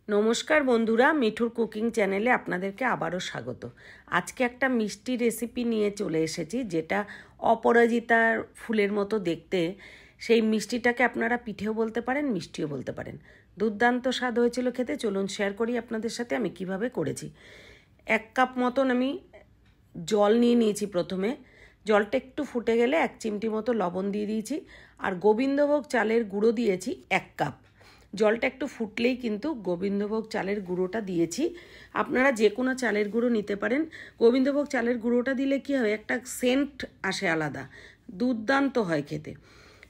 নমস্কার বন্ধুরা, মিঠুর কুকিং চ্যানেলে আপনাদেরকে আবারও স্বাগত। আজকে একটা মিষ্টি রেসিপি নিয়ে চলে এসেছি, যেটা অপরাজিতার ফুলের মতো দেখতে। সেই মিষ্টিটাকে আপনারা পিঠেও বলতে পারেন, মিষ্টিও বলতে পারেন। দুর্দান্ত স্বাদ হয়েছিল খেতে। চলুন শেয়ার করি আপনাদের সাথে আমি কিভাবে করেছি। 1 কাপ মতন আমি জল নিয়ে নিয়েছি। প্রথমে জলটা একটু ফুটে গেলে 1 চিমটি মতো লবণ দিয়ে দিয়েছি, আর গোবিন্দভোগ চালের গুঁড়ো দিয়েছি 1 কাপ। জলটা একটু ফুটলেই কিন্তু গোবিন্দভোগ চালের গুঁড়োটা দিয়েছি। আপনারা যে কোনো চালের গুঁড়ো নিতে পারেন। গোবিন্দভোগ চালের গুঁড়োটা দিলে কী হয়, একটা সেন্ট আসে আলাদা, দুর্দান্ত হয় খেতে।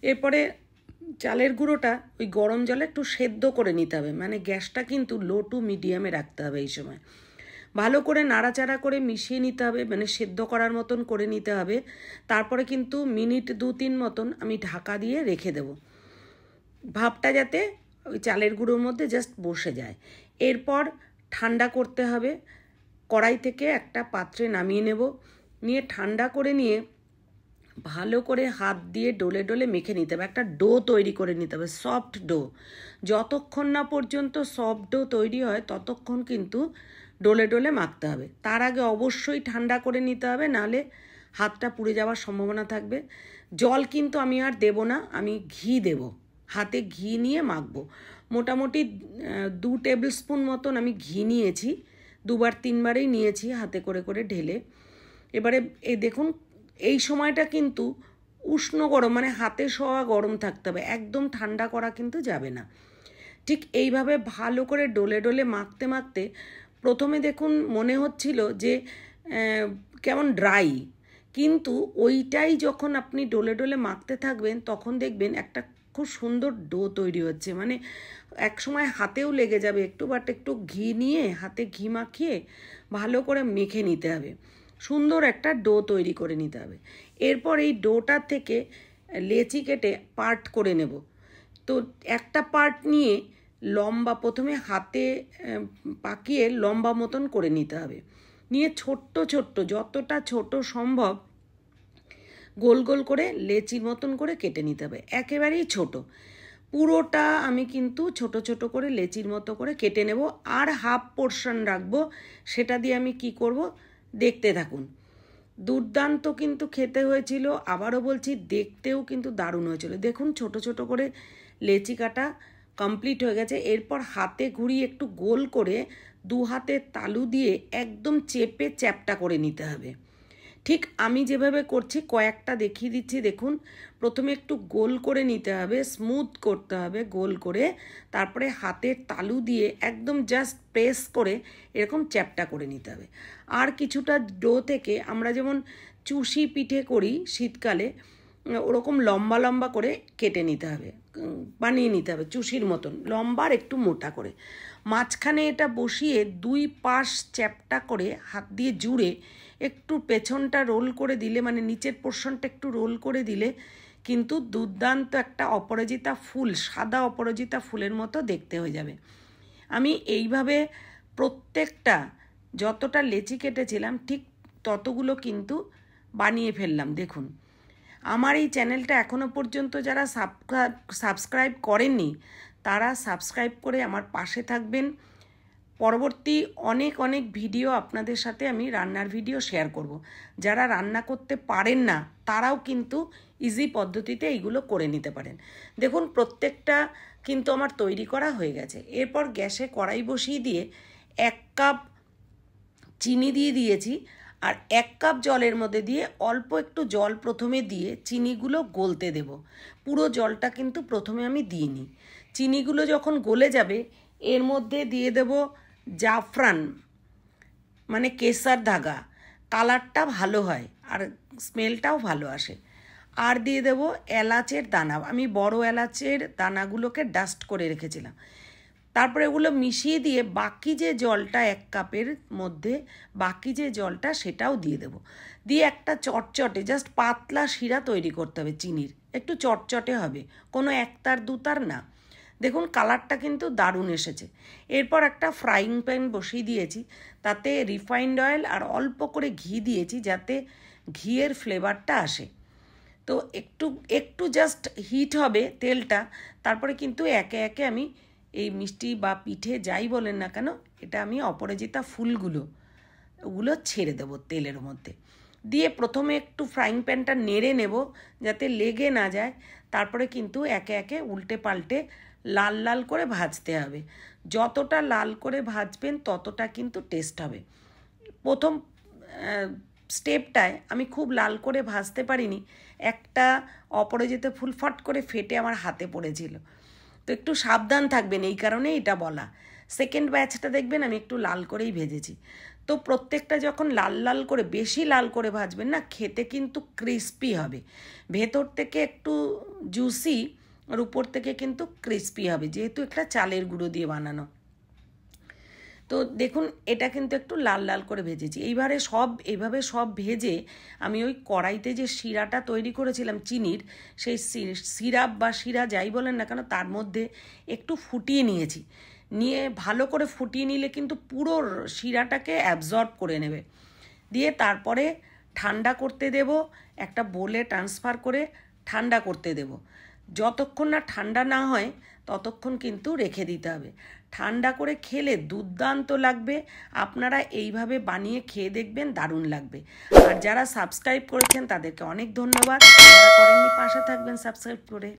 এরপরে চালের গুঁড়োটা ওই গরম জলে একটু সেদ্ধ করে নিতে হবে, মানে গ্যাসটা কিন্তু লো টু মিডিয়ামে রাখতে হবে। এই সময় ভালো করে নাড়াচাড়া করে মিশিয়ে নিতে হবে, মানে সেদ্ধ করার মতন করে নিতে হবে। তারপরে কিন্তু মিনিট 2-3 মতন আমি ঢাকা দিয়ে রেখে দেব, ভাপটা যাতে ওই চালের গুঁড়োর মধ্যে জাস্ট বসে যায়। এরপর ঠান্ডা করতে হবে। কড়াই থেকে একটা পাত্রে নামিয়ে নেব, নিয়ে ঠান্ডা করে নিয়ে ভালো করে হাত দিয়ে ডলে ডলে মেখে নিতে হবে। একটা ডো তৈরি করে নিতে হবে, সফট ডো। যতক্ষণ না পর্যন্ত সফট ডো তৈরি হয় ততক্ষণ কিন্তু ডলে ডলে মাখতে হবে। তার আগে অবশ্যই ঠান্ডা করে নিতে হবে, নাহলে হাতটা পুড়ে যাওয়ার সম্ভাবনা থাকবে। জল কিন্তু আমি আর দেব না, আমি ঘি দেব। হাতে ঘি নিয়ে মাখবো। মোটামুটি 2 টেবিল স্পুন মতন আমি ঘি নিয়েছি, 2-3বারই নিয়েছি হাতে করে করে ঢেলে। এবারে এই দেখুন, এই সময়টা কিন্তু উষ্ণ গরম, মানে হাতে ছোঁয়া গরম থাকতে হবে, একদম ঠান্ডা করা কিন্তু যাবে না। ঠিক এইভাবে ভালো করে ডলে ডলে মাখতে মাখতে প্রথমে দেখুন মনে হচ্ছিল যে কেমন ড্রাই, কিন্তু ওইটাই যখন আপনি ডলে ডলে মাখতে থাকবেন তখন দেখবেন একটা খুব সুন্দর ডো তৈরি হচ্ছে। মানে এক সময় হাতেও লেগে যাবে একটু, বাট একটু ঘি নিয়ে হাতে ঘি মাখিয়ে ভালো করে মেখে নিতে হবে। সুন্দর একটা ডো তৈরি করে নিতে হবে। এরপর এই ডোটার থেকে লেচি কেটে পার্ট করে নেব। তো একটা পার্ট নিয়ে লম্বা, প্রথমে হাতে পাকিয়ে লম্বা মতন করে নিতে হবে। নিয়ে ছোট্ট ছোট্ট, যতটা ছোট সম্ভব গোল গোল করে লেচির মতন করে কেটে নিতে হবে। একেবারেই ছোট, পুরোটা আমি কিন্তু ছোট ছোট করে লেচির মতো করে কেটে নেব। আর হাফ পোর্শন রাখবো, সেটা দিয়ে আমি কি করব দেখতে থাকুন। দুর্দান্ত কিন্তু খেতে হয়েছিল, আবারও বলছি দেখতেও কিন্তু দারুণ হয়েছিল। দেখুন ছোট ছোট করে লেচি কাটা কমপ্লিট হয়ে গেছে। এরপর হাতে ঘুরিয়ে একটু গোল করে 2 হাতের তালু দিয়ে একদম চেপে চ্যাপটা করে নিতে হবে। ঠিক আমি যেভাবে করছি কয়েকটা দেখিয়ে দিচ্ছি। দেখুন, প্রথমে একটু গোল করে নিতে হবে, স্মুথ করতে হবে গোল করে, তারপরে হাতের তালু দিয়ে একদম জাস্ট প্রেস করে এরকম চ্যাপটা করে নিতে হবে। আর কিছুটা ডো থেকে আমরা যেমন চুষি পিঠে করি শীতকালে, ওরকম লম্বা লম্বা করে কেটে নিতে হবে, বানিয়ে নিতে হবে চুষির মতন লম্বা আর একটু মোটা করে। মাঝখানে এটা বসিয়ে 2 পাশ চ্যাপটা করে হাত দিয়ে জুড়ে একটু পেছনটা রোল করে দিলে, মানে নিচের পোর্শনটা একটু রোল করে দিলে কিন্তু দুর্দান্ত একটা অপরাজিতা ফুল, সাদা অপরাজিতা ফুলের মতো দেখতে হয়ে যাবে। আমি এইভাবে প্রত্যেকটা যতটা লেচি কেটেছিলাম ঠিক ততগুলো কিন্তু বানিয়ে ফেললাম। দেখুন, আমার এই চ্যানেলটা এখনও পর্যন্ত যারা সাবস্ক্রাইব করেননি তারা সাবস্ক্রাইব করে আমার পাশে থাকবেন। পরবর্তী অনেক অনেক ভিডিও আপনাদের সাথে আমি রান্নার ভিডিও শেয়ার করব। যারা রান্না করতে পারেন না তারাও কিন্তু ইজি পদ্ধতিতে এইগুলো করে নিতে পারেন। দেখুন প্রত্যেকটা কিন্তু আমার তৈরি করা হয়ে গেছে। এরপর গ্যাসে কড়াই বসিয়ে দিয়ে 1 কাপ চিনি দিয়ে দিয়েছি, আর 1 কাপ জলের মধ্যে দিয়ে অল্প একটু জল প্রথমে দিয়ে চিনিগুলো গলতে দেব। পুরো জলটা কিন্তু প্রথমে আমি দিইনি। চিনিগুলো যখন গলে যাবে এর মধ্যে দিয়ে দেব জাফরান, মানে কেসার ধাগা, কালারটা ভালো হয় আর স্মেলটাও ভালো আসে। আর দিয়ে দেব এলাচের দানা, আমি বড় এলাচের দানাগুলোকে ডাস্ট করে রেখেছিলাম। তারপরে এগুলো মিশিয়ে দিয়ে বাকি যে জলটা 1 কাপের মধ্যে বাকি যে জলটা সেটাও দিয়ে দেব। দিয়ে একটা চটচটে জাস্ট পাতলা শিরা তৈরি করতে হবে চিনির, একটু চটচটে হবে, কোনো একতার দুতার না। দেখুন কালারটা কিন্তু দারুণ এসেছে। এরপর একটা ফ্রাইং প্যান বসিয়ে দিয়েছি, তাতে রিফাইন্ড অয়েল আর অল্প করে ঘি দিয়েছি যাতে ঘিয়ের ফ্লেভারটা আসে। তো একটু একটু জাস্ট হিট হবে তেলটা, তারপরে কিন্তু একে একে আমি এই মিষ্টি বা পিঠে যাই বলেন না কেন, এটা আমি অপরাজিতা ওগুলো ছেড়ে দেবো তেলের মধ্যে দিয়ে। প্রথমে একটু ফ্রাইং প্যানটা নেড়ে নেব যাতে লেগে না যায়, তারপরে কিন্তু একে একে উল্টে পাল্টে লাল লাল করে ভাজতে হবে। যতটা লাল করে ভাজবেন ততটা কিন্তু টেস্ট হবে। প্রথম স্টেপটায় আমি খুব লাল করে ভাজতে পারিনি, একটা অপরাজিতা ফুল ফট করে ফেটে আমার হাতে পড়েছিল। তো একটু সাবধান থাকবেন, এই কারণে এটা বলা। সেকেন্ড ব্যাচটা দেখবেন আমি একটু লাল করেই ভেজেছি। তো প্রত্যেকটা যখন লাল লাল করে, বেশি লাল করে ভাজবেন না, খেতে কিন্তু ক্রিস্পি হবে, ভেতর থেকে একটু জুসি আর উপর থেকে কিন্তু ক্রিস্পি হবে, যেহেতু একটা চালের গুঁড়ো দিয়ে বানানো। তো দেখুন এটা কিন্তু একটু লাল লাল করে ভেজেছি। এইভাবে সব ভেজে আমি ওই কড়াইতে যে শিরাটা তৈরি করেছিলাম চিনির, সেই সিরাপ বা শিরা যাই বলেন না কেন, তার মধ্যে একটু ফুটিয়ে নিয়েছি। নিয়ে ভালো করে ফুটিয়ে নিলে কিন্তু পুরো শিরাটাকে অ্যাবজর্ব করে নেবে। দিয়ে তারপরে ঠান্ডা করতে দেব, একটা বোলে ট্রান্সফার করে ঠান্ডা করতে দেব। যতক্ষণ না ঠান্ডা না হয় ততক্ষণ কিন্তু রেখে দিতে হবে। ঠান্ডা করে খেলে দুর্দান্ত লাগবে। আপনারা এইভাবে বানিয়ে খেয়ে দেখবেন, দারুণ লাগবে। আর যারা সাবস্ক্রাইব করেছেন তাদেরকে অনেক ধন্যবাদ। যারা করেননি পাশে থাকবেন সাবস্ক্রাইব করে।